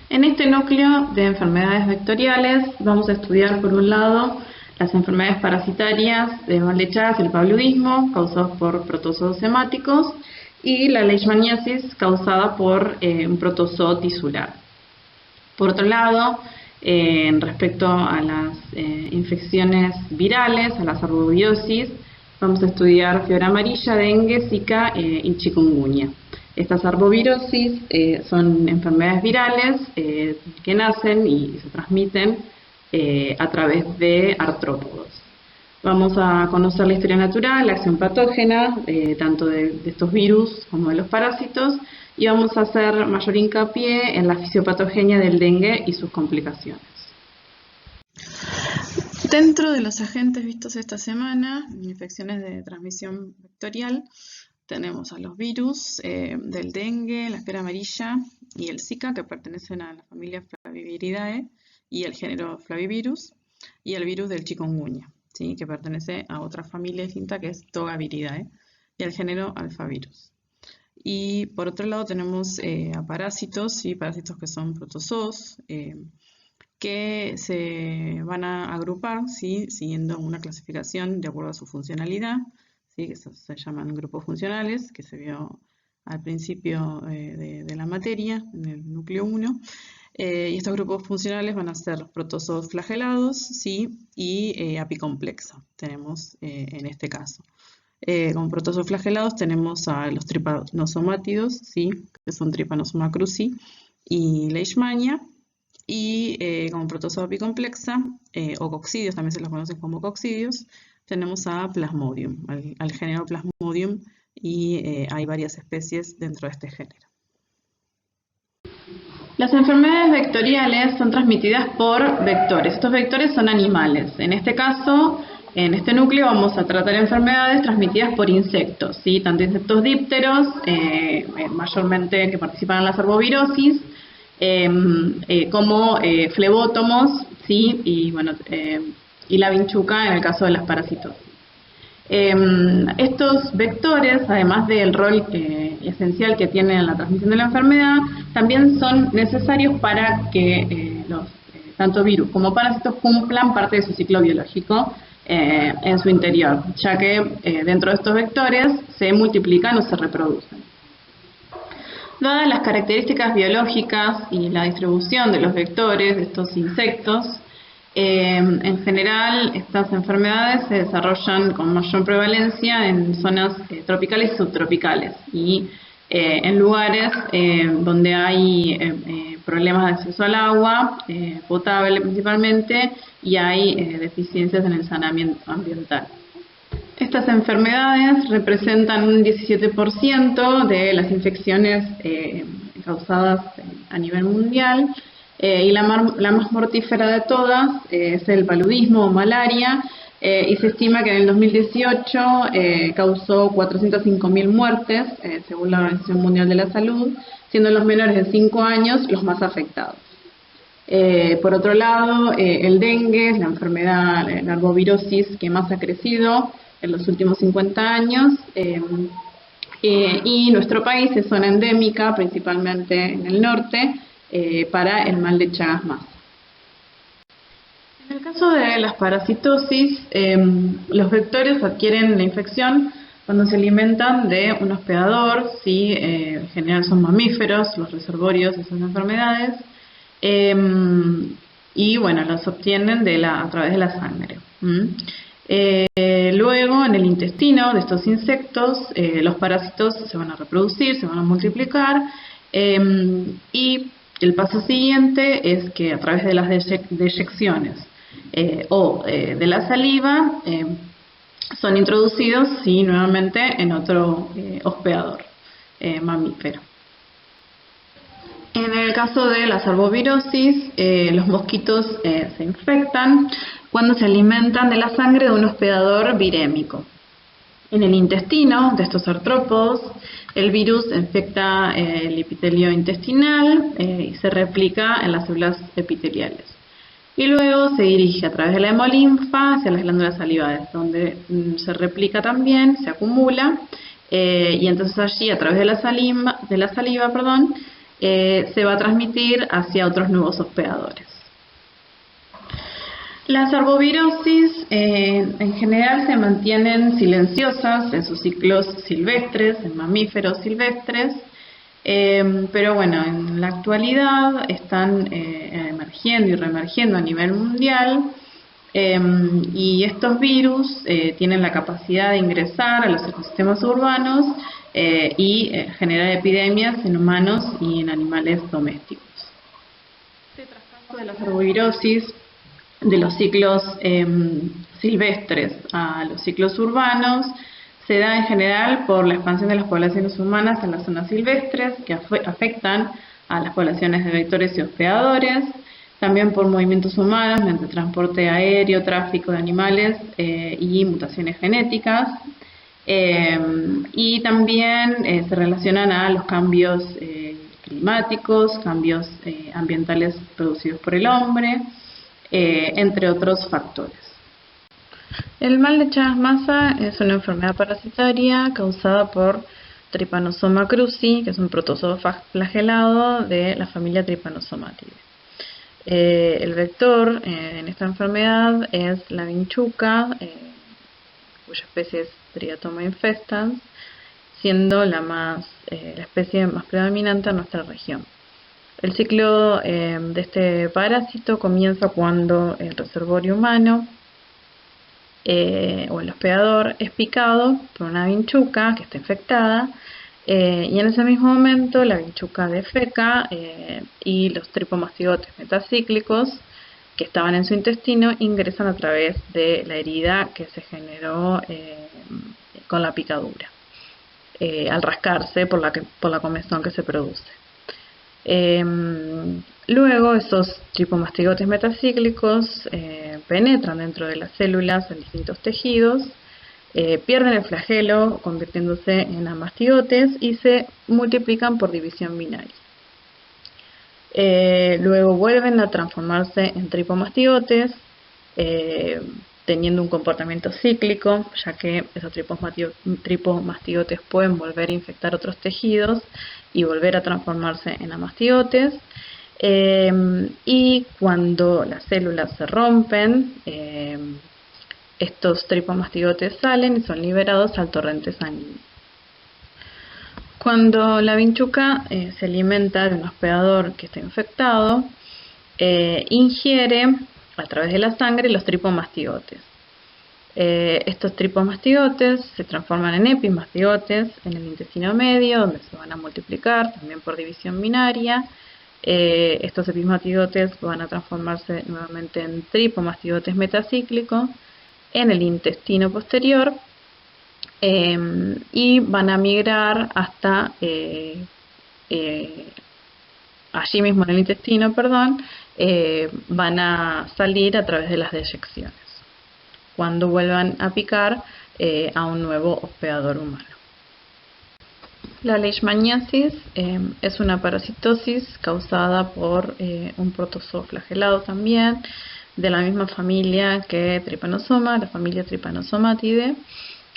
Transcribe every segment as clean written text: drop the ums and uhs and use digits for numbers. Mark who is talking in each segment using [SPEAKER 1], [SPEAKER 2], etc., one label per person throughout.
[SPEAKER 1] En este núcleo de enfermedades vectoriales vamos a estudiar por un lado las enfermedades parasitarias de mal de Chagas y el paludismo causados por protozoos hemáticos y la leishmaniasis causada por un protozoo tisular. Por otro lado, respecto a las infecciones virales, a las arbovirosis, vamos a estudiar fiebre amarilla, dengue, zika y chikungunya. Estas arbovirosis son enfermedades virales que nacen y se transmiten a través de artrópodos. Vamos a conocer la historia natural, la acción patógena, tanto de estos virus como de los parásitos, y vamos a hacer mayor hincapié en la fisiopatogenia del dengue y sus complicaciones. Dentro de los agentes vistos esta semana, infecciones de transmisión vectorial, tenemos a los virus del dengue, la fiebre amarilla y el Zika, que pertenecen a la familia Flaviviridae y el género Flavivirus, y el virus del chikungunya, ¿sí?, que pertenece a otra familia distinta que es Togaviridae, y el género Alphavirus. Y por otro lado tenemos a parásitos, ¿sí?, parásitos que son protozoos, que se van a agrupar, ¿sí?, siguiendo una clasificación de acuerdo a su funcionalidad, ¿sí?, que se llaman grupos funcionales, que se vio al principio de la materia, en el núcleo 1. Y estos grupos funcionales van a ser protozoos flagelados, ¿sí?, y apicomplexa, tenemos en este caso. Como protozoos flagelados tenemos a los tripanosomátidos, ¿sí?, que son Trypanosoma cruzi y Leishmania. Y como protozoo apicomplexa, o coccidios, también se los conocen como coccidios, tenemos a Plasmodium, al género Plasmodium, y hay varias especies dentro de este género. Las enfermedades vectoriales son transmitidas por vectores. Estos vectores son animales. En este caso, en este núcleo vamos a tratar enfermedades transmitidas por insectos, ¿sí?, tanto insectos dípteros, mayormente que participan en las arbovirosis, como flebótomos, ¿sí?, y la vinchuca en el caso de las parasitosis. Estos vectores, además del rol esencial que tienen en la transmisión de la enfermedad, también son necesarios para que tanto virus como parásitos cumplan parte de su ciclo biológico en su interior, ya que dentro de estos vectores se multiplican o se reproducen. Dadas las características biológicas y la distribución de los vectores de estos insectos, en general estas enfermedades se desarrollan con mayor prevalencia en zonas tropicales y subtropicales y en lugares donde hay problemas de acceso al agua potable principalmente, y hay deficiencias en el saneamiento ambiental. Estas enfermedades representan un 17% de las infecciones causadas a nivel mundial, y la más mortífera de todas es el paludismo o malaria, y se estima que en el 2018 causó 405.000 muertes, según la Organización Mundial de la Salud, siendo los menores de 5 años los más afectados. Por otro lado, el dengue es la enfermedad, la arbovirosis que más ha crecido en los últimos 50 años, y nuestro país es zona endémica, principalmente en el norte, para el mal de Chagas más. En el caso de las parasitosis, los vectores adquieren la infección cuando se alimentan de un hospedador, ¿sí? En general son mamíferos los reservorios de esas enfermedades, y bueno, las obtienen a través de la sangre. Luego, en el intestino de estos insectos, los parásitos se van a reproducir, se van a multiplicar, y el paso siguiente es que a través de las deyecciones o de la saliva son introducidos, sí, nuevamente en otro hospedador mamífero. En el caso de las arbovirosis, los mosquitos se infectan cuando se alimentan de la sangre de un hospedador virémico. En el intestino de estos artrópodos, el virus infecta el epitelio intestinal y se replica en las células epiteliales. Y luego se dirige a través de la hemolinfa hacia las glándulas salivales, donde se replica también, se acumula, y entonces allí, a través de la saliva, se va a transmitir hacia otros nuevos hospedadores. Las arbovirosis en general se mantienen silenciosas en sus ciclos silvestres, en mamíferos silvestres, pero bueno, en la actualidad están emergiendo y reemergiendo a nivel mundial, y estos virus tienen la capacidad de ingresar a los ecosistemas urbanos y generar epidemias en humanos y en animales domésticos. Este traspaso de las arbovirosis de los ciclos silvestres a los ciclos urbanos se da en general por la expansión de las poblaciones humanas en las zonas silvestres, que afectan a las poblaciones de vectores y hospedadores, también por movimientos humanos mediante transporte aéreo, tráfico de animales y mutaciones genéticas, y también se relacionan a los cambios climáticos, cambios ambientales producidos por el hombre, entre otros factores. El mal de Chagas-Mazza es una enfermedad parasitaria causada por Trypanosoma cruzi, que es un protozoo flagelado de la familia Trypanosomatidae. El vector en esta enfermedad es la vinchuca, cuya especie es Triatoma infestans, siendo la especie más predominante en nuestra región. El ciclo de este parásito comienza cuando el reservorio humano o el hospedador es picado por una vinchuca que está infectada, y en ese mismo momento la vinchuca defeca y los tripomastigotes metacíclicos que estaban en su intestino ingresan a través de la herida que se generó con la picadura, al rascarse por la comezón que se produce. Luego esos tripomastigotes metacíclicos penetran dentro de las células en distintos tejidos, pierden el flagelo convirtiéndose en amastigotes y se multiplican por división binaria. Luego vuelven a transformarse en tripomastigotes, teniendo un comportamiento cíclico, ya que esos tripomastigotes pueden volver a infectar otros tejidos y volver a transformarse en amastigotes. Y cuando las células se rompen, estos tripomastigotes salen y son liberados al torrente sanguíneo. Cuando la vinchuca se alimenta de un hospedador que está infectado, ingiere a través de la sangre los tripomastigotes. Estos tripomastigotes se transforman en epimastigotes en el intestino medio, donde se van a multiplicar también por división binaria. Estos epimastigotes van a transformarse nuevamente en tripomastigotes metacíclicos en el intestino posterior, y van a migrar hasta allí mismo en el intestino, van a salir a través de las deyecciones cuando vuelvan a picar a un nuevo hospedador humano. La leishmaniasis es una parasitosis causada por un protozoo flagelado también, de la misma familia que Trypanosoma, la familia Trypanosomatidae,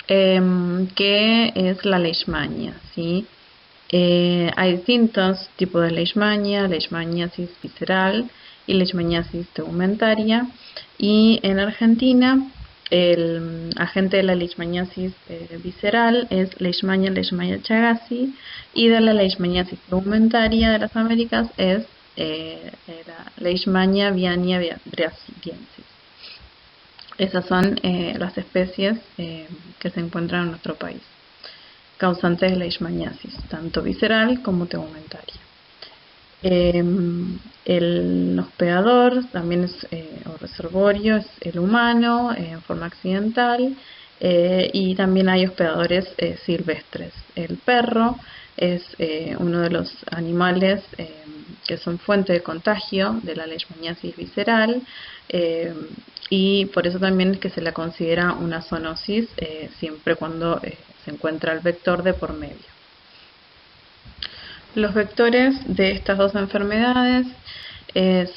[SPEAKER 1] que es la leishmania, ¿sí? Hay distintos tipos de leishmania, leishmaniasis visceral y leishmaniasis tegumentaria, y en Argentina el agente de la leishmaniasis visceral es Leishmania chagasi, y de la leishmaniasis tegumentaria de las Américas es la Leishmania viania brasiliensis. Esas son las especies que se encuentran en nuestro país, causantes de leishmaniasis, tanto visceral como tegumentaria. El hospedador también es, o reservorio, es el humano en forma accidental, y también hay hospedadores silvestres. El perro es uno de los animales que son fuente de contagio de la leishmaniasis visceral, y por eso también es que se la considera una zoonosis siempre cuando se encuentra el vector de por medio. Los vectores de estas dos enfermedades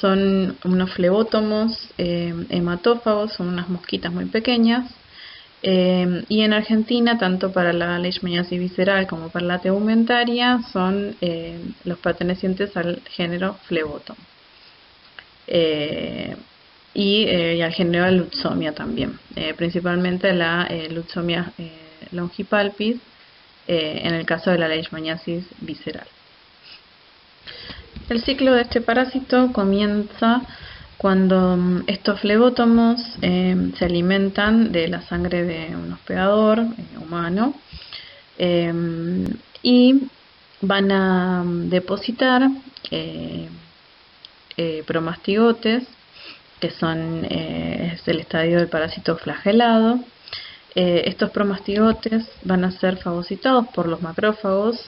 [SPEAKER 1] son unos flebótomos hematófagos, son unas mosquitas muy pequeñas, Y en Argentina, tanto para la leishmaniasis visceral como para la tegumentaria, son los pertenecientes al género Phlebotom. Y al género Lutzomia también, principalmente la Lutzomia longipalpis, en el caso de la leishmaniasis visceral. El ciclo de este parásito comienza cuando estos flebótomos se alimentan de la sangre de un hospedador humano y van a depositar promastigotes, que es el estadio del parásito flagelado. Estos promastigotes van a ser fagocitados por los macrófagos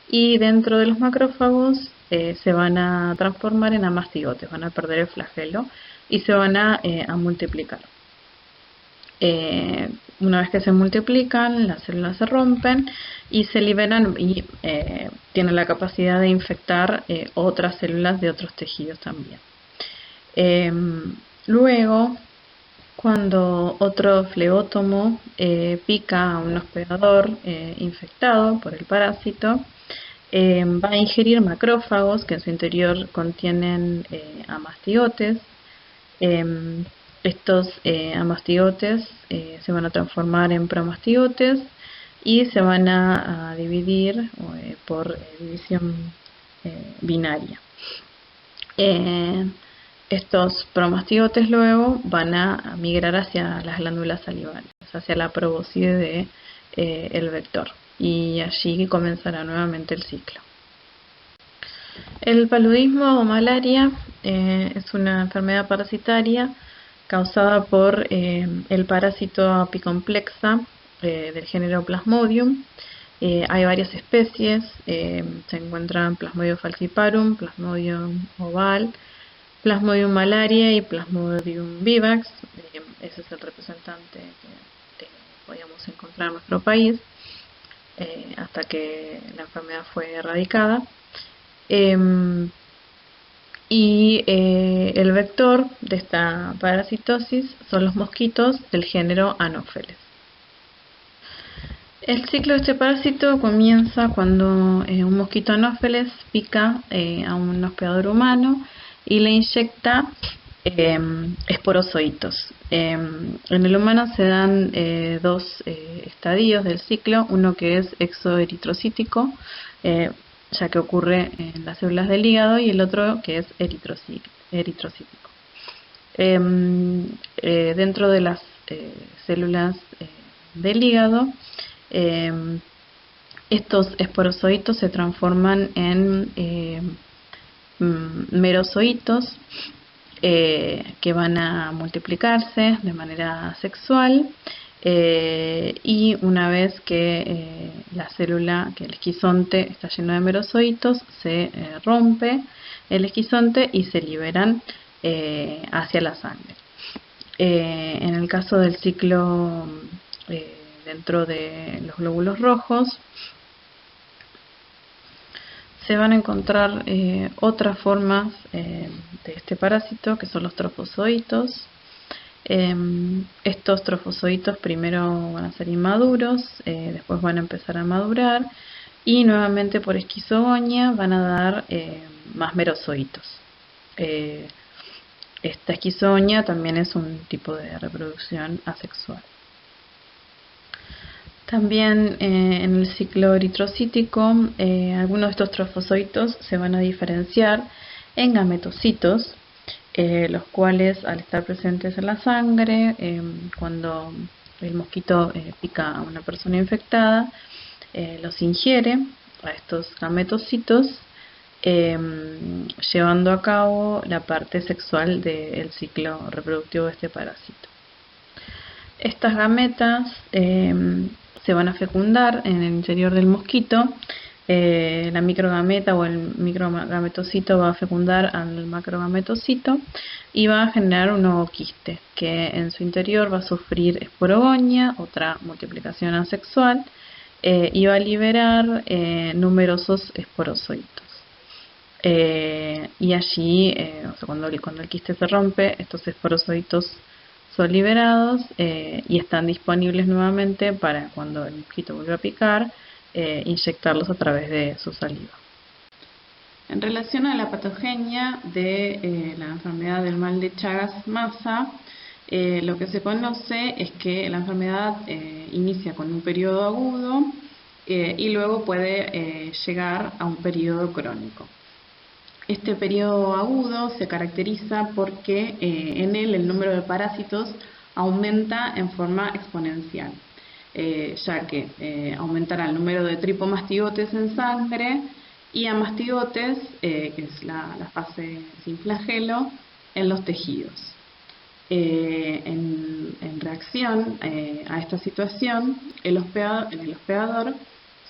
[SPEAKER 1] y dentro de los macrófagos se van a transformar en amastigotes, van a perder el flagelo y se van a multiplicar. Una vez que se multiplican, las células se rompen y se liberan y tienen la capacidad de infectar otras células de otros tejidos también. Luego, cuando otro flebótomo pica a un hospedador infectado por el parásito, va a ingerir macrófagos que en su interior contienen amastigotes. Estos amastigotes se van a transformar en promastigotes y se van a dividir por división binaria. Estos promastigotes luego van a migrar hacia las glándulas salivales, hacia la probóscide del vector, y allí comenzará nuevamente el ciclo. El paludismo o malaria es una enfermedad parasitaria causada por el parásito apicomplexa del género Plasmodium. Hay varias especies, se encuentran Plasmodium falciparum, Plasmodium oval, Plasmodium malaria y Plasmodium vivax. Ese es el representante que podíamos encontrar en nuestro país hasta que la enfermedad fue erradicada. El vector de esta parasitosis son los mosquitos del género Anopheles. El ciclo de este parásito comienza cuando un mosquito Anopheles pica a un hospedador humano y le inyecta esporozoitos. En el humano se dan dos estadios del ciclo, uno que es exoeritrocítico, ya que ocurre en las células del hígado, y el otro que es eritrocítico. Dentro de las células del hígado, estos esporozoitos se transforman en merozoitos que van a multiplicarse de manera sexual, y una vez que la célula, que el esquizonte está lleno de merozoitos, se rompe el esquizonte y se liberan hacia la sangre. En el caso del ciclo dentro de los glóbulos rojos, se van a encontrar otras formas de este parásito, que son los trofozoitos. Estos trofozoitos primero van a ser inmaduros, después van a empezar a madurar y nuevamente por esquizogonia van a dar más merozoitos. Esta esquizogonia también es un tipo de reproducción asexual. También en el ciclo eritrocítico, algunos de estos trofozoitos se van a diferenciar en gametocitos, los cuales, al estar presentes en la sangre, cuando el mosquito pica a una persona infectada, los ingiere a estos gametocitos, llevando a cabo la parte sexual del ciclo reproductivo de este parásito. Estas gametas se van a fecundar en el interior del mosquito. La microgameta o el microgametocito va a fecundar al macrogametocito y va a generar un nuevo quiste que en su interior va a sufrir esporogonia, otra multiplicación asexual, y va a liberar numerosos esporozoitos. Y allí, cuando el quiste se rompe, estos esporozoitos son liberados y están disponibles nuevamente para cuando el mosquito vuelva a picar, inyectarlos a través de su saliva. En relación a la patogenia de la enfermedad del mal de Chagas-Massa, lo que se conoce es que la enfermedad inicia con un periodo agudo y luego puede llegar a un periodo crónico. Este periodo agudo se caracteriza porque en él el número de parásitos aumenta en forma exponencial, ya que aumentará el número de tripomastigotes en sangre y a mastigotes, que es la fase sin flagelo, en los tejidos. En reacción a esta situación, en el hospedador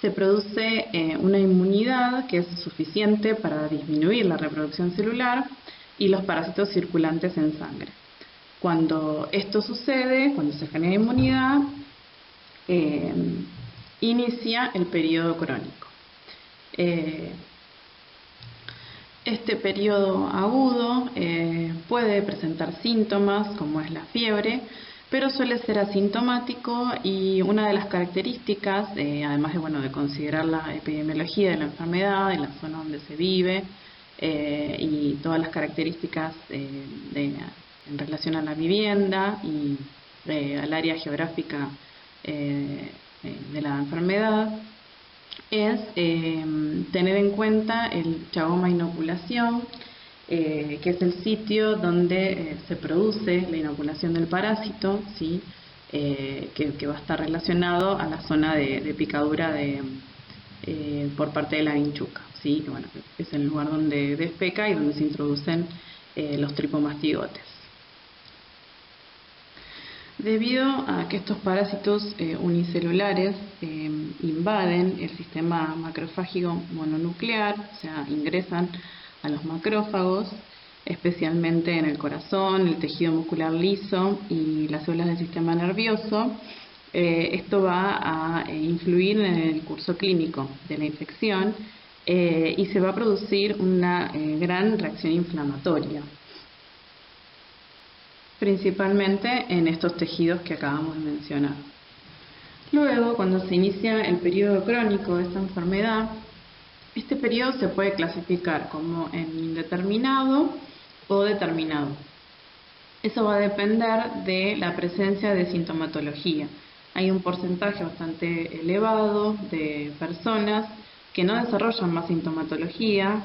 [SPEAKER 1] se produce una inmunidad que es suficiente para disminuir la reproducción celular y los parásitos circulantes en sangre. Cuando esto sucede, cuando se genera inmunidad, inicia el periodo crónico. Este periodo agudo puede presentar síntomas como es la fiebre, pero suele ser asintomático y una de las características, además de considerar la epidemiología de la enfermedad, en la zona donde se vive y todas las características en relación a la vivienda y al área geográfica de la enfermedad, es tener en cuenta el Chagoma inoculación, que es el sitio donde se produce la inoculación del parásito, ¿sí? Que va a estar relacionado a la zona de picadura por parte de la vinchuca, ¿sí? Que es el lugar donde defeca y donde se introducen los tripomastigotes. Debido a que estos parásitos unicelulares invaden el sistema macrofágico mononuclear, o sea, ingresan a los macrófagos, especialmente en el corazón, el tejido muscular liso y las células del sistema nervioso, esto va a influir en el curso clínico de la infección y se va a producir una gran reacción inflamatoria, principalmente en estos tejidos que acabamos de mencionar. Luego, cuando se inicia el periodo crónico de esta enfermedad, este periodo se puede clasificar como en indeterminado o determinado. Eso va a depender de la presencia de sintomatología. Hay un porcentaje bastante elevado de personas que no desarrollan más sintomatología,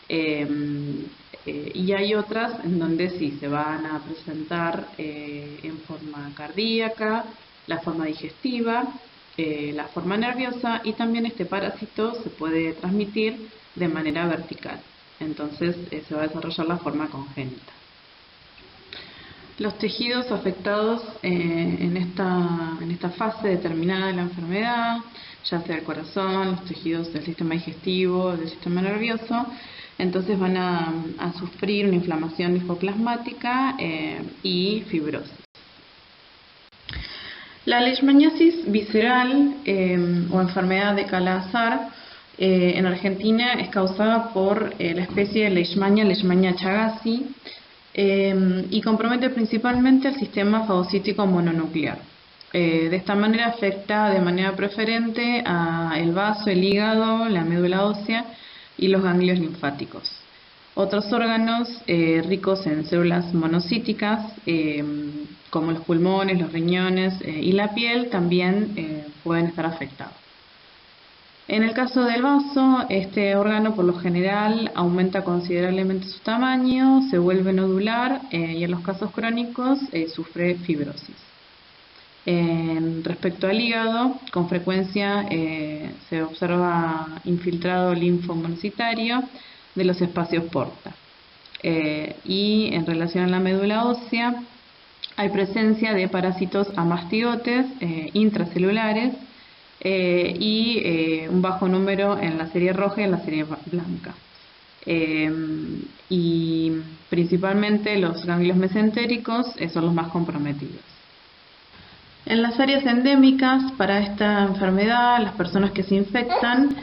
[SPEAKER 1] y hay otras en donde sí se van a presentar en forma cardíaca, la forma digestiva, la forma nerviosa, y también este parásito se puede transmitir de manera vertical. Entonces se va a desarrollar la forma congénita. Los tejidos afectados en esta fase determinada de la enfermedad, ya sea el corazón, los tejidos del sistema digestivo, del sistema nervioso, entonces van a sufrir una inflamación linfoplasmática y fibrosis. La leishmaniasis visceral o enfermedad de Kala-Azar en Argentina es causada por la especie de Leishmania chagasi y compromete principalmente el sistema fagocítico mononuclear. De esta manera afecta de manera preferente el vaso, el hígado, la médula ósea y los ganglios linfáticos. Otros órganos ricos en células monocíticas, como los pulmones, los riñones y la piel, también pueden estar afectados. En el caso del vaso, este órgano por lo general aumenta considerablemente su tamaño, se vuelve nodular y en los casos crónicos sufre fibrosis. Respecto al hígado, con frecuencia se observa infiltrado linfomonocitario de los espacios porta. Y en relación a la médula ósea, hay presencia de parásitos amastigotes intracelulares y un bajo número en la serie roja y en la serie blanca. Y principalmente los ganglios mesentéricos son los más comprometidos. En las áreas endémicas para esta enfermedad, las personas que se infectan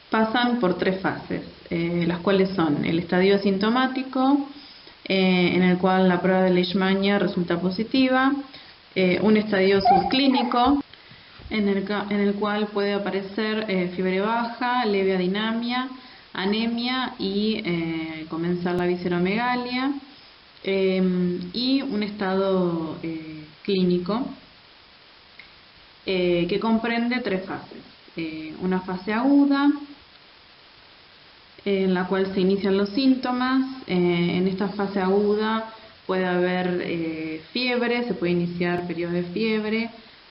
[SPEAKER 1] pasan por 3 fases, las cuales son el estadio asintomático, en el cual la prueba de Leishmania resulta positiva, un estadio subclínico, en el cual puede aparecer fiebre baja, leve adinamia, anemia y comenzar la visceromegalia, y un estado clínico que comprende 3 fases. Una fase aguda, en la cual se inician los síntomas. En esta fase aguda puede haber fiebre, se puede iniciar periodo de fiebre,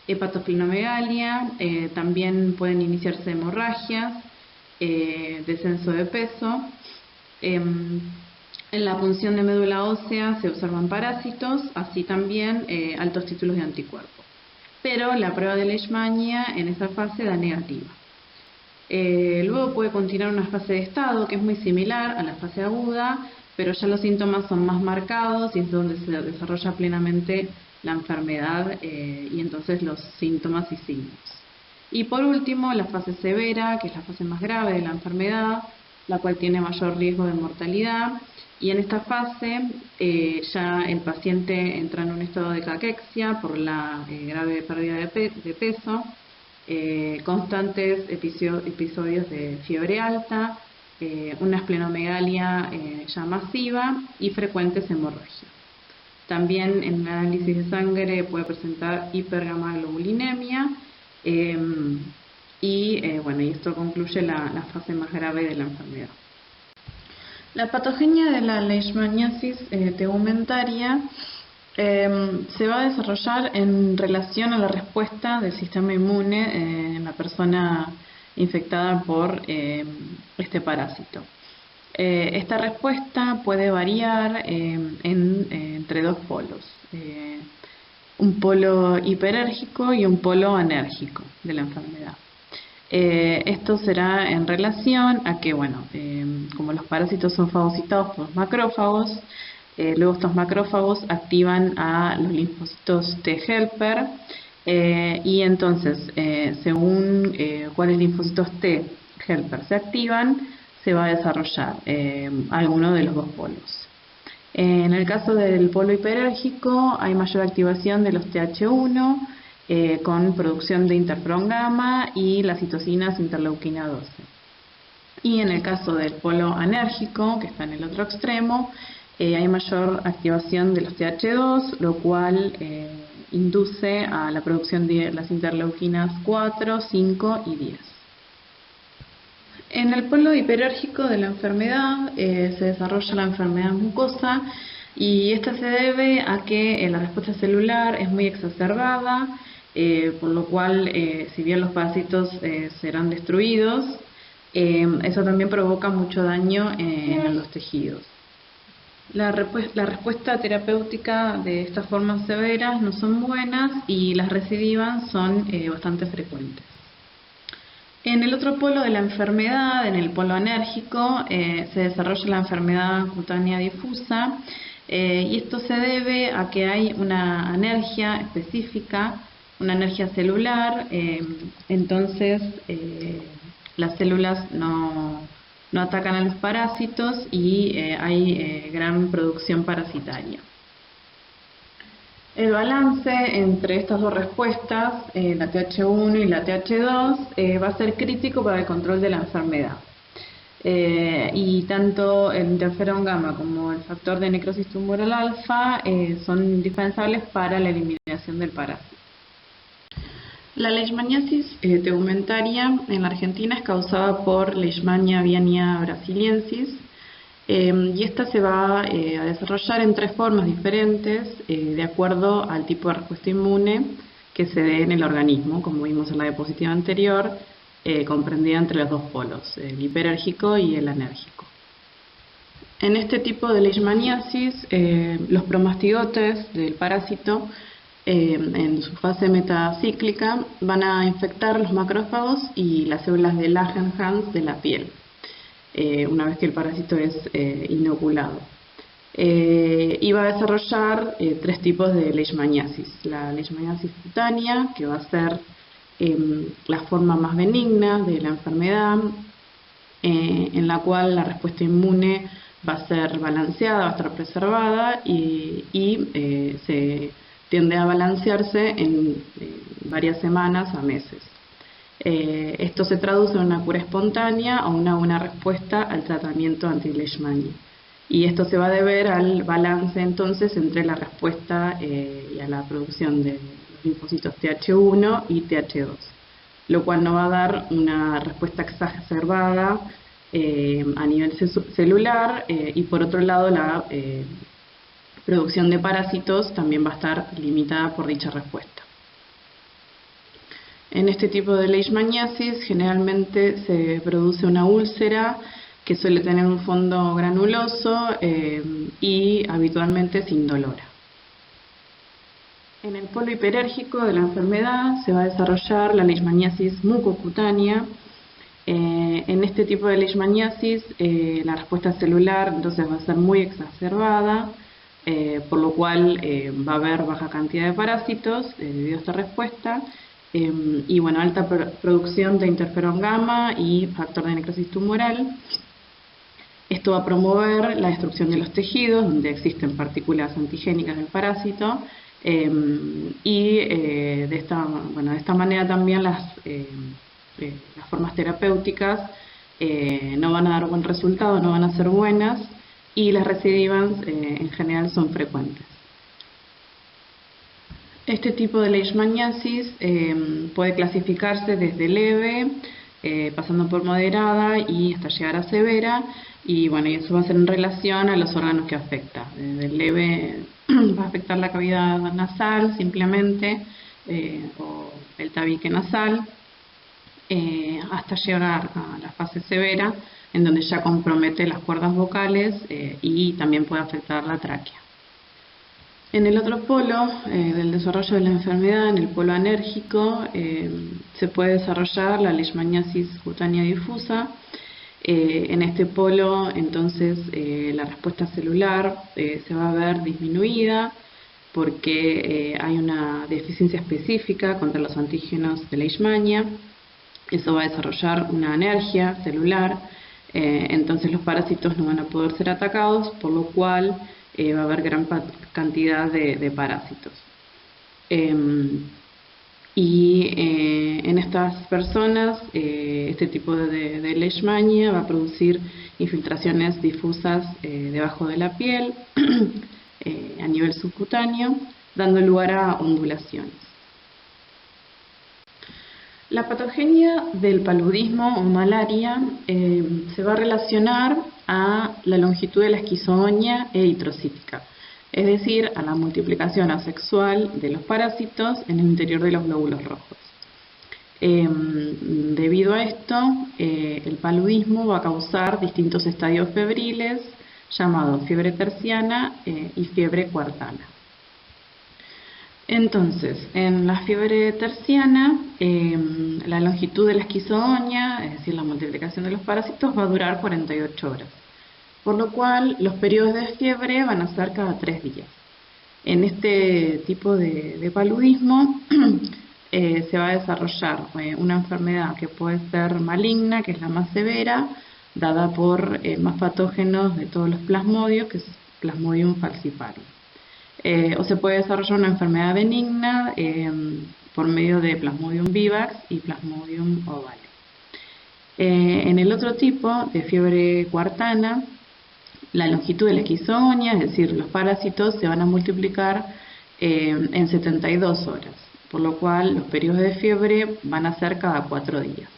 [SPEAKER 1] hepatosplenomegalia, también pueden iniciarse hemorragias, descenso de peso. En la punción de médula ósea se observan parásitos, así también altos títulos de anticuerpos. Pero la prueba de Leishmania en esa fase da negativa. Luego puede continuar una fase de estado que es muy similar a la fase aguda, pero ya los síntomas son más marcados y es donde se desarrolla plenamente la enfermedad y entonces los síntomas y signos. Y por último, la fase severa, que es la fase más grave de la enfermedad, la cual tiene mayor riesgo de mortalidad. Y en esta fase ya el paciente entra en un estado de caquexia por la grave pérdida de peso, constantes episodios de fiebre alta, una esplenomegalia ya masiva y frecuentes hemorragias. También en el análisis de sangre puede presentar hipergamaglobulinemia y esto concluye la fase más grave de la enfermedad. La patogenia de la leishmaniasis tegumentaria se va a desarrollar en relación a la respuesta del sistema inmune en la persona infectada por este parásito. Esta respuesta puede variar entre 2 polos, un polo hiperérgico y un polo anérgico de la enfermedad. Esto será en relación a que, como los parásitos son fagocitados por los macrófagos, luego estos macrófagos activan a los linfocitos T helper y entonces, según cuáles linfocitos T helper se activan, se va a desarrollar alguno de los 2 polos. En el caso del polo hiperérgico hay mayor activación de los TH1 con producción de interferón gamma y las citocinas interleuquina 12. Y en el caso del polo anérgico, que está en el otro extremo, hay mayor activación de los TH2, lo cual induce a la producción de las interleuquinas 4, 5 y 10. En el polo hiperérgico de la enfermedad se desarrolla la enfermedad mucosa y esta se debe a que la respuesta celular es muy exacerbada, por lo cual si bien los parásitos serán destruidos, eso también provoca mucho daño en los tejidos. La respuesta terapéutica de estas formas severas no son buenas y las recidivas son bastante frecuentes. En el otro polo de la enfermedad, en el polo anérgico, se desarrolla la enfermedad cutánea difusa y esto se debe a que hay una anergia específica, una anergia celular, entonces las células no atacan a los parásitos y hay gran producción parasitaria. El balance entre estas 2 respuestas, la TH1 y la TH2, va a ser crítico para el control de la enfermedad. Y tanto el interferón gamma como el factor de necrosis tumoral alfa son indispensables para la eliminación del parásito. La leishmaniasis tegumentaria en la Argentina es causada por Leishmania aviania brasiliensis y esta se va a desarrollar en 3 formas diferentes de acuerdo al tipo de respuesta inmune que se dé en el organismo, como vimos en la diapositiva anterior, comprendida entre los 2 polos, el hiperérgico y el anérgico. En este tipo de leishmaniasis, los promastigotes del parásito en su fase metacíclica van a infectar los macrófagos y las células de Langerhans de la piel, una vez que el parásito es inoculado. Y va a desarrollar 3 tipos de leishmaniasis. La leishmaniasis cutánea, que va a ser la forma más benigna de la enfermedad, en la cual la respuesta inmune va a ser balanceada, va a estar preservada y se tiende a balancearse en varias semanas a meses. Esto se traduce en una cura espontánea o una buena respuesta al tratamiento anti-Leishmania. Y esto se va a deber al balance entonces entre la respuesta y a la producción de los linfocitos Th1 y Th2, lo cual nos va a dar una respuesta exacerbada a nivel celular y por otro lado la producción de parásitos también va a estar limitada por dicha respuesta. En este tipo de leishmaniasis generalmente se produce una úlcera que suele tener un fondo granuloso y habitualmente sin dolor. En el polo hiperérgico de la enfermedad se va a desarrollar la leishmaniasis mucocutánea. En este tipo de leishmaniasis la respuesta celular entonces va a ser muy exacerbada, por lo cual va a haber baja cantidad de parásitos debido a esta respuesta y bueno, alta producción de interferón gamma y factor de necrosis tumoral. Esto va a promover la destrucción de los tejidos donde existen partículas antigénicas del parásito de esta manera también las formas terapéuticas no van a dar buen resultado, no van a ser buenas y las recidivas en general son frecuentes. Este tipo de leishmaniasis puede clasificarse desde leve, pasando por moderada y hasta llegar a severa, y bueno, y eso va a ser en relación a los órganos que afecta. Desde leve va a afectar la cavidad nasal simplemente, o el tabique nasal, hasta llegar a la fase severa, en donde ya compromete las cuerdas vocales y también puede afectar la tráquea. En el otro polo del desarrollo de la enfermedad, en el polo anérgico, se puede desarrollar la leishmaniasis cutánea difusa. En este polo, entonces, la respuesta celular se va a ver disminuida porque hay una deficiencia específica contra los antígenos de Leishmania. Eso va a desarrollar una anergia celular, entonces los parásitos no van a poder ser atacados, por lo cual va a haber gran cantidad de parásitos. En estas personas, este tipo de Leishmania va a producir infiltraciones difusas debajo de la piel a nivel subcutáneo, dando lugar a ondulaciones. La patogenia del paludismo o malaria se va a relacionar a la longitud de la esquizoña eritrocítica, es decir, a la multiplicación asexual de los parásitos en el interior de los glóbulos rojos. Debido a esto, el paludismo va a causar distintos estadios febriles llamados fiebre terciana y fiebre cuartana. Entonces, en la fiebre terciana, la longitud de la esquizoña, es decir, la multiplicación de los parásitos, va a durar 48 horas, por lo cual los periodos de fiebre van a ser cada 3 días. En este tipo de paludismo se va a desarrollar una enfermedad que puede ser maligna, que es la más severa, dada por más patógenos de todos los plasmodios, que es Plasmodium falciparum. O se puede desarrollar una enfermedad benigna por medio de Plasmodium vivax y Plasmodium ovale. En el otro tipo de fiebre cuartana, la longitud de la esquizoña, es decir, los parásitos se van a multiplicar en 72 horas, por lo cual los periodos de fiebre van a ser cada 4 días.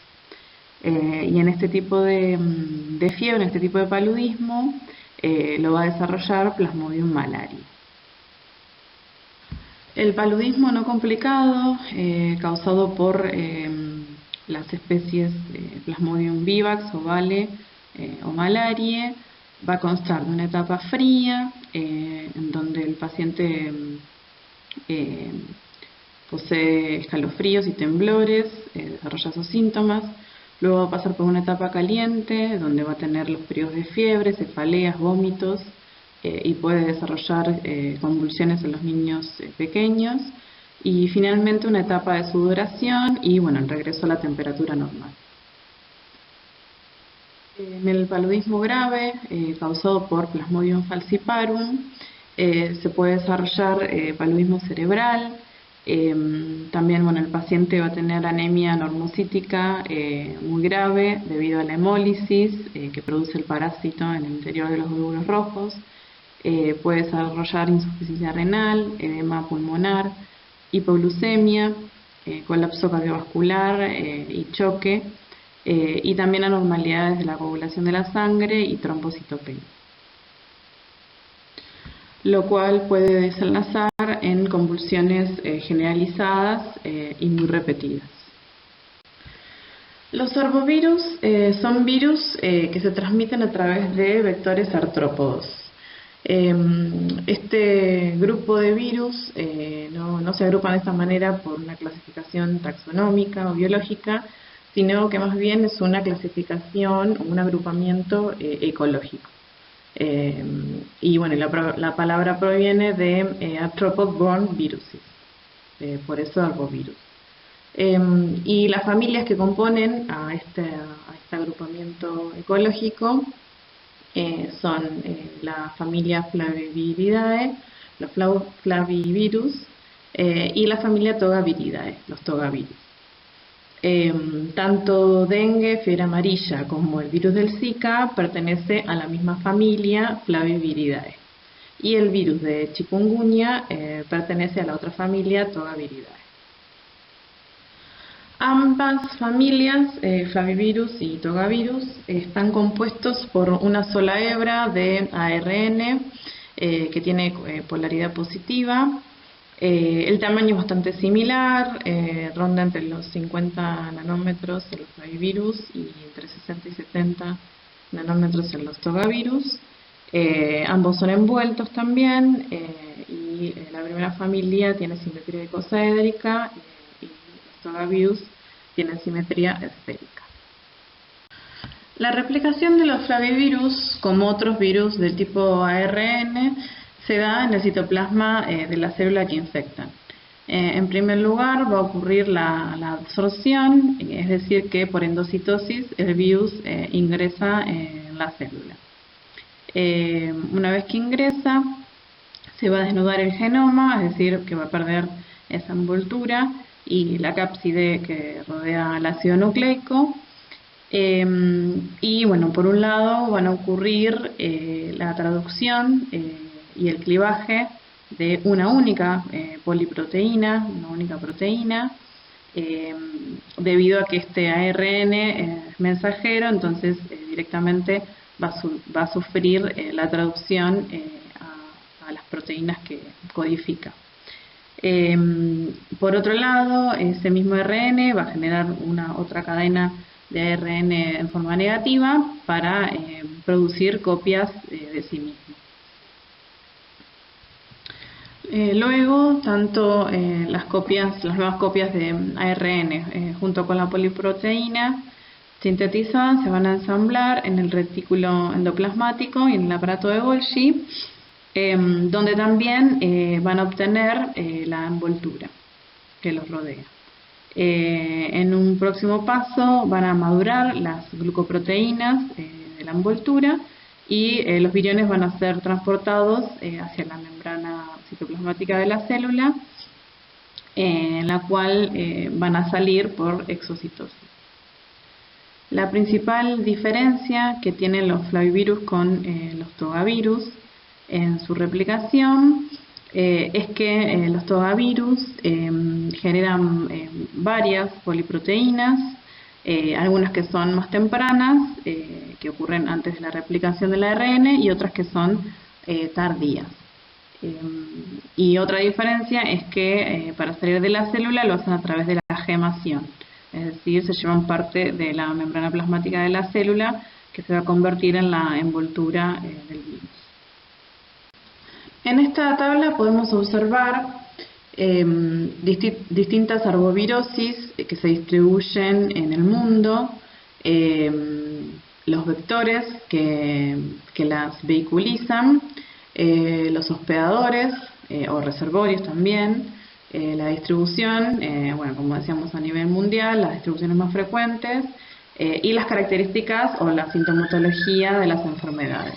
[SPEAKER 1] Y en este tipo de fiebre, en este tipo de paludismo, lo va a desarrollar Plasmodium malaria. El paludismo no complicado, causado por las especies Plasmodium vivax, ovale o malaria, va a constar de una etapa fría, en donde el paciente posee escalofríos y temblores, desarrolla esos síntomas. Luego va a pasar por una etapa caliente, donde va a tener los periodos de fiebre, cefaleas, vómitos, y puede desarrollar convulsiones en los niños pequeños. Y finalmente una etapa de sudoración y bueno, el regreso a la temperatura normal. En el paludismo grave, causado por Plasmodium falciparum, se puede desarrollar paludismo cerebral. También, bueno, el paciente va a tener anemia normocítica muy grave debido a la hemólisis que produce el parásito en el interior de los glóbulos rojos. Puede desarrollar insuficiencia renal, edema pulmonar, hipoglucemia, colapso cardiovascular y choque, y también anormalidades de la coagulación de la sangre y trombocitopenia, lo cual puede desenlazar en convulsiones generalizadas y muy repetidas. Los arbovirus son virus que se transmiten a través de vectores artrópodos. Este grupo de virus no se agrupan de esta manera por una clasificación taxonómica o biológica, sino que más bien es una clasificación, un agrupamiento ecológico. Y bueno, la palabra proviene de arthropod-borne viruses, por eso arbovirus. Y las familias que componen a este agrupamiento ecológico son la familia Flaviviridae, los Flavivirus, y la familia Togaviridae, los Togavirus. Tanto dengue, fiebre amarilla como el virus del Zika pertenece a la misma familia Flaviviridae, y el virus de chikungunya pertenece a la otra familia Togaviridae. Ambas familias, Flavivirus y Togavirus, están compuestos por una sola hebra de ARN que tiene polaridad positiva. El tamaño es bastante similar, ronda entre los 50 nanómetros en los Flavivirus y entre 60 y 70 nanómetros en los Togavirus. Ambos son envueltos también, y la primera familia tiene simetría icosaédrica y los Togavirus tienen simetría esférica. La replicación de los Flavivirus, como otros virus del tipo ARN, se da en el citoplasma de la célula que infectan. En primer lugar va a ocurrir la absorción, es decir, que por endocitosis el virus ingresa en la célula. Una vez que ingresa, se va a desnudar el genoma, es decir, que va a perder esa envoltura y la cápside que rodea el ácido nucleico. Y bueno, por un lado van a ocurrir la traducción y el clivaje de una única poliproteína, una única proteína, debido a que este ARN es mensajero, entonces directamente va a sufrir la traducción a las proteínas que codifica. Por otro lado, ese mismo ARN va a generar otra cadena de ARN en forma negativa para producir copias de sí mismo. Luego, tanto las nuevas copias de ARN junto con la poliproteína sintetizadas se van a ensamblar en el retículo endoplasmático y en el aparato de Golgi, donde también van a obtener la envoltura que los rodea. En un próximo paso van a madurar las glucoproteínas de la envoltura y los viriones van a ser transportados hacia la membrana citoplasmática de la célula, en la cual van a salir por exocitosis. La principal diferencia que tienen los flavivirus con los togavirus en su replicación es que los togavirus generan varias poliproteínas, algunas que son más tempranas, que ocurren antes de la replicación del ARN, y otras que son tardías. Y otra diferencia es que para salir de la célula lo hacen a través de la gemación, es decir, se llevan parte de la membrana plasmática de la célula que se va a convertir en la envoltura del virus. En esta tabla podemos observar distintas arbovirosis que se distribuyen en el mundo, los vectores que las vehiculizan, los hospedadores o reservorios también, la distribución, bueno, como decíamos a nivel mundial, las distribuciones más frecuentes, y las características o la sintomatología de las enfermedades.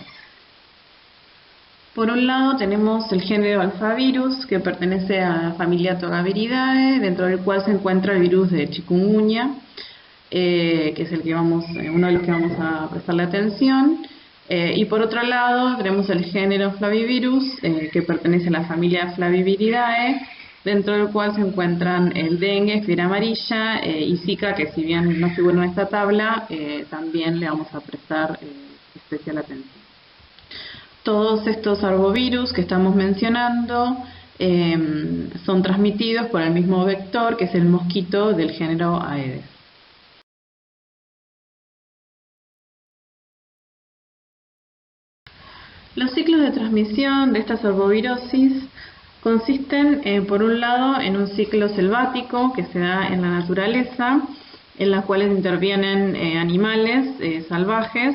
[SPEAKER 1] Por un lado tenemos el género alfavirus, que pertenece a la familia Togaviridae, dentro del cual se encuentra el virus de chikungunya, que es uno de los que vamos a prestarle atención. Y por otro lado tenemos el género Flavivirus, que pertenece a la familia Flaviviridae, dentro del cual se encuentran el dengue, fiebre amarilla y Zika, que si bien no figuran en esta tabla, también le vamos a prestar especial atención. Todos estos arbovirus que estamos mencionando son transmitidos por el mismo vector, que es el mosquito del género Aedes. Los ciclos de transmisión de estas arbovirosis consisten, por un lado, en un ciclo selvático que se da en la naturaleza, en las cuales intervienen animales salvajes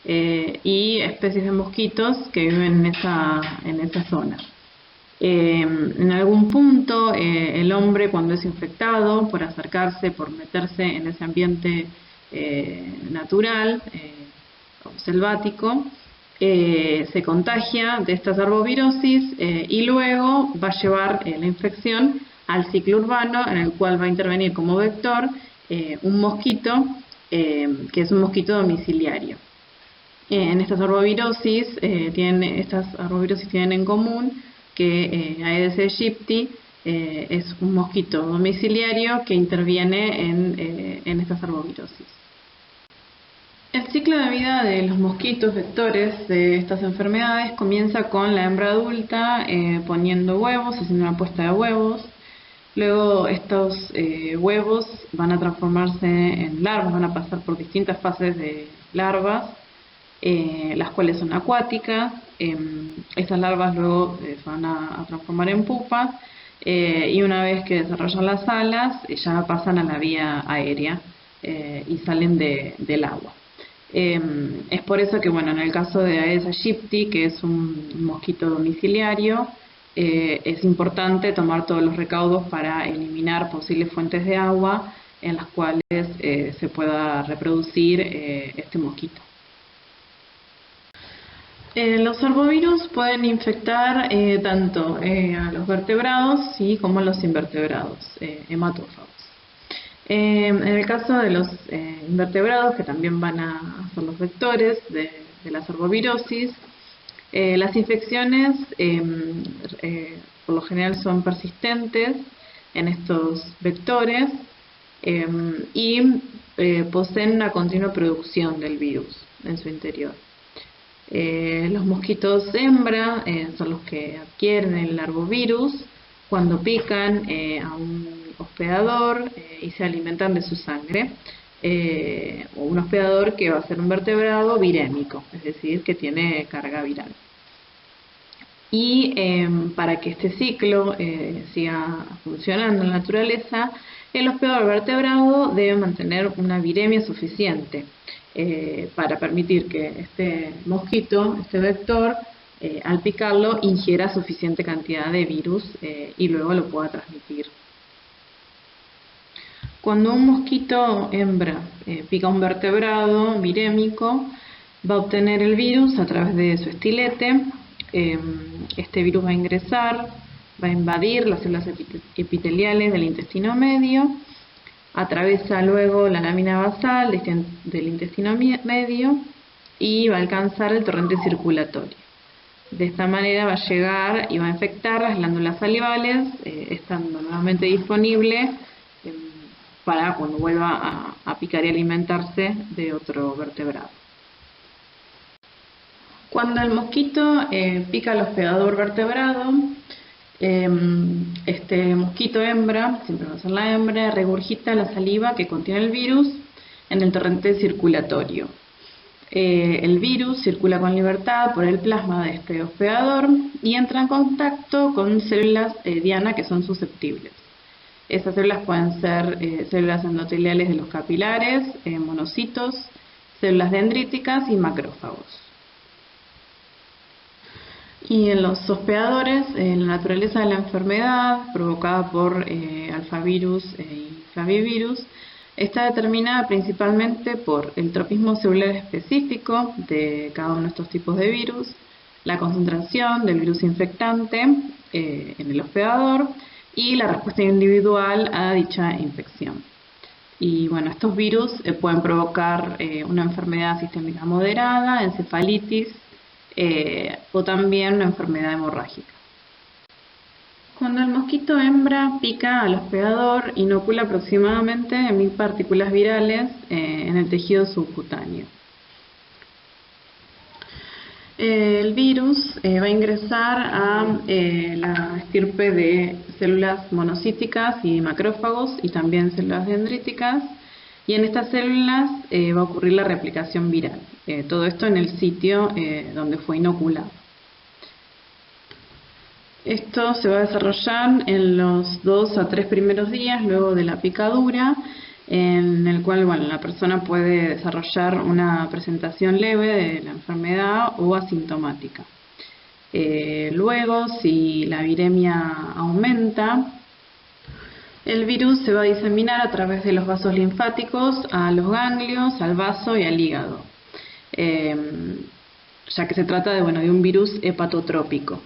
[SPEAKER 1] y especies de mosquitos que viven en esa zona. En algún punto, el hombre, cuando es infectado, por acercarse, por meterse en ese ambiente natural o selvático, se contagia de estas arbovirosis y luego va a llevar la infección al ciclo urbano, en el cual va a intervenir como vector un mosquito que es un mosquito domiciliario. Estas arbovirosis tienen en común que Aedes aegypti es un mosquito domiciliario que interviene en estas arbovirosis. El ciclo de vida de los mosquitos vectores de estas enfermedades comienza con la hembra adulta poniendo huevos, haciendo una puesta de huevos. Luego estos huevos van a transformarse en larvas, van a pasar por distintas fases de larvas, las cuales son acuáticas. Estas larvas luego se van a transformar en pupas y una vez que desarrollan las alas ya pasan a la vía aérea y salen del agua. Es por eso que, en el caso de Aedes aegypti, que es un mosquito domiciliario, es importante tomar todos los recaudos para eliminar posibles fuentes de agua en las cuales se pueda reproducir este mosquito. Los arbovirus pueden infectar tanto a los vertebrados como a los invertebrados, hematófagos. En el caso de los invertebrados, que también van a ser los vectores de las arbovirosis, las infecciones por lo general son persistentes en estos vectores y poseen una continua producción del virus en su interior. Los mosquitos hembra son los que adquieren el arbovirus cuando pican a un hospedador y se alimentan de su sangre, o un hospedador que va a ser un vertebrado virémico, es decir, que tiene carga viral. Y para que este ciclo siga funcionando en la naturaleza, el hospedador vertebrado debe mantener una viremia suficiente para permitir que este mosquito, este vector, al picarlo ingiera suficiente cantidad de virus y luego lo pueda transmitir. Cuando un mosquito hembra pica un vertebrado virémico, va a obtener el virus a través de su estilete. Este virus va a ingresar, va a invadir las células epiteliales del intestino medio, atraviesa luego la lámina basal del intestino medio y va a alcanzar el torrente circulatorio. De esta manera va a llegar y va a infectar las glándulas salivales, estando nuevamente disponible para cuando vuelva a picar y alimentarse de otro vertebrado. Cuando el mosquito pica al hospedador vertebrado, este mosquito hembra, siempre va a ser la hembra, regurgita la saliva que contiene el virus en el torrente circulatorio. El virus circula con libertad por el plasma de este hospedador y entra en contacto con células diana que son susceptibles. Estas células pueden ser células endoteliales de los capilares, monocitos, células dendríticas y macrófagos. Y en los hospedadores, en la naturaleza de la enfermedad provocada por alfavirus y flavivirus, Está determinada principalmente por el tropismo celular específico de cada uno de estos tipos de virus, la concentración del virus infectante en el hospedador y la respuesta individual a dicha infección. Y bueno, estos virus pueden provocar una enfermedad sistémica moderada, encefalitis o también una enfermedad hemorrágica. Cuando el mosquito hembra pica al hospedador, inocula aproximadamente 1000 partículas virales en el tejido subcutáneo. El virus va a ingresar a la estirpe de células monocíticas y macrófagos y también células dendríticas, y en estas células va a ocurrir la replicación viral. Todo esto en el sitio donde fue inoculado. Esto se va a desarrollar en los 2 a 3 primeros días luego de la picadura, en el cual la persona puede desarrollar una presentación leve de la enfermedad o asintomática. Luego, si la viremia aumenta, el virus se va a diseminar a través de los vasos linfáticos a los ganglios, al vaso y al hígado, ya que se trata de un virus hepatotrópico.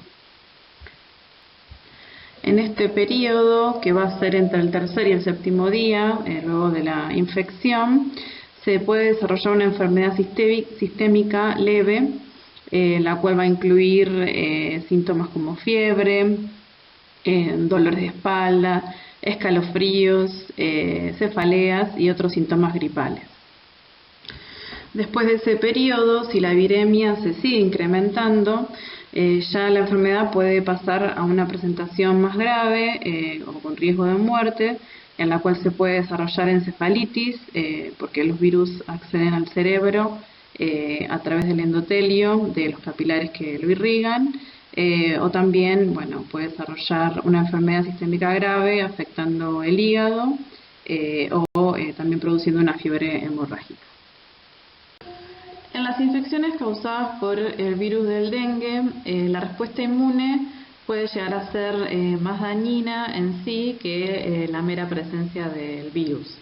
[SPEAKER 1] En este periodo, que va a ser entre el tercer y el séptimo día, luego de la infección, se puede desarrollar una enfermedad sistémica leve, la cual va a incluir síntomas como fiebre, dolores de espalda, escalofríos, cefaleas y otros síntomas gripales. Después de ese periodo, si la viremia se sigue incrementando, ya la enfermedad puede pasar a una presentación más grave o con riesgo de muerte, en la cual se puede desarrollar encefalitis, porque los virus acceden al cerebro a través del endotelio de los capilares que lo irrigan, o también puede desarrollar una enfermedad sistémica grave afectando el hígado o también produciendo una fiebre hemorrágica. En las infecciones causadas por el virus del dengue, la respuesta inmune puede llegar a ser más dañina en sí que la mera presencia del virus.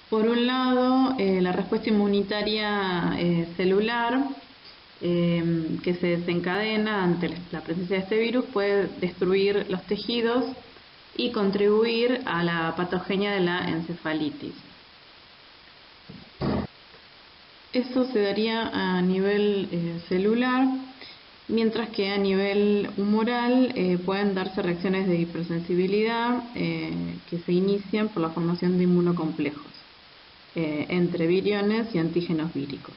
[SPEAKER 1] Por un lado, la respuesta inmunitaria celular que se desencadena ante la presencia de este virus puede destruir los tejidos y contribuir a la patogenia de la encefalitis. Eso se daría a nivel celular, mientras que a nivel humoral pueden darse reacciones de hipersensibilidad que se inician por la formación de inmunocomplejos entre viriones y antígenos víricos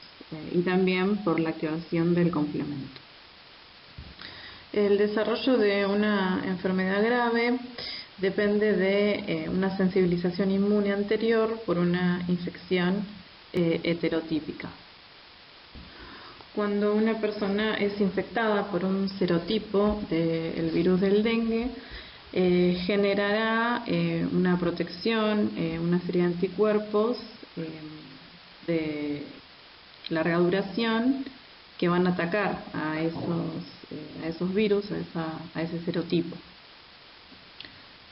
[SPEAKER 1] y también por la activación del complemento. El desarrollo de una enfermedad grave depende de una sensibilización inmune anterior por una infección heterotípica. Cuando una persona es infectada por un serotipo del virus del dengue, generará una protección, una serie de anticuerpos de larga duración que van a atacar a esos virus, a ese serotipo.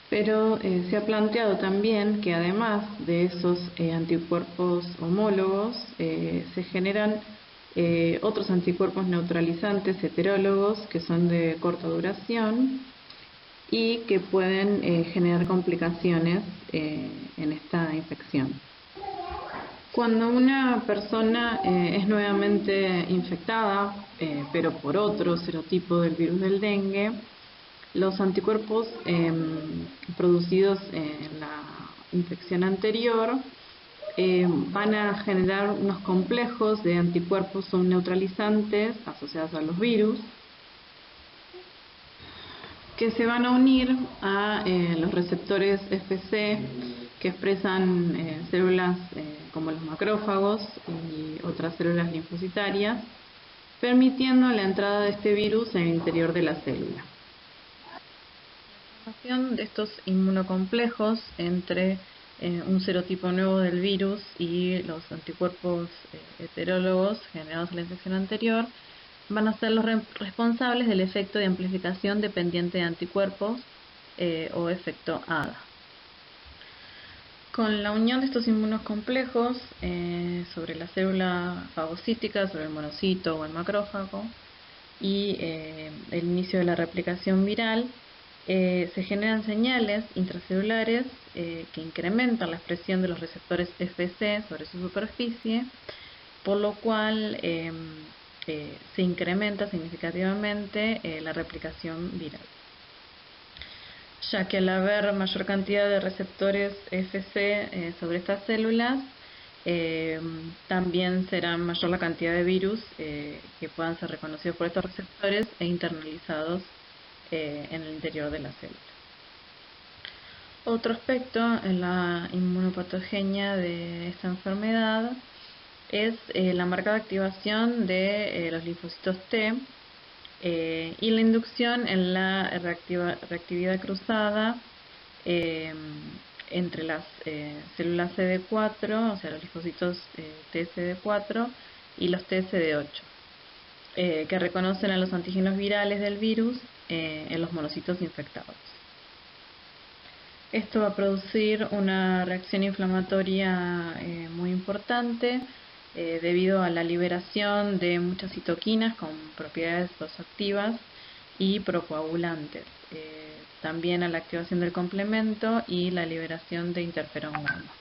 [SPEAKER 1] Pero se ha planteado también que además de esos anticuerpos homólogos, se generan otros anticuerpos neutralizantes heterólogos que son de corta duración y que pueden generar complicaciones en esta infección. Cuando una persona es nuevamente infectada, pero por otro serotipo del virus del dengue, los anticuerpos producidos en la infección anterior van a generar unos complejos de anticuerpos subneutralizantes asociados a los virus que se van a unir a los receptores Fc que expresan células como los macrófagos y otras células linfocitarias, permitiendo la entrada de este virus en el interior de la célula. La formación de estos inmunocomplejos entre un serotipo nuevo del virus y los anticuerpos heterólogos generados en la infección anterior van a ser los responsables del efecto de amplificación dependiente de anticuerpos o efecto ADA.
[SPEAKER 2] Con la unión de estos inmunocomplejos sobre la célula fagocítica, sobre el monocito o el macrófago, y el inicio de la replicación viral, se generan señales intracelulares que incrementan la expresión de los receptores Fc sobre su superficie, por lo cual se incrementa significativamente la replicación viral, ya que al haber mayor cantidad de receptores Fc sobre estas células, también será mayor la cantidad de virus que puedan ser reconocidos por estos receptores e internalizados en el interior de la célula. Otro aspecto en la inmunopatogenia de esta enfermedad es la marcada activación de los linfocitos T y la inducción en la reactividad cruzada entre las células CD4, o sea, los linfocitos TCD4 y los TCD8, que reconocen a los antígenos virales del virus en los monocitos infectados. Esto va a producir una reacción inflamatoria muy importante debido a la liberación de muchas citoquinas con propiedades vasoactivas y procoagulantes, también a la activación del complemento y la liberación de interferón gamma.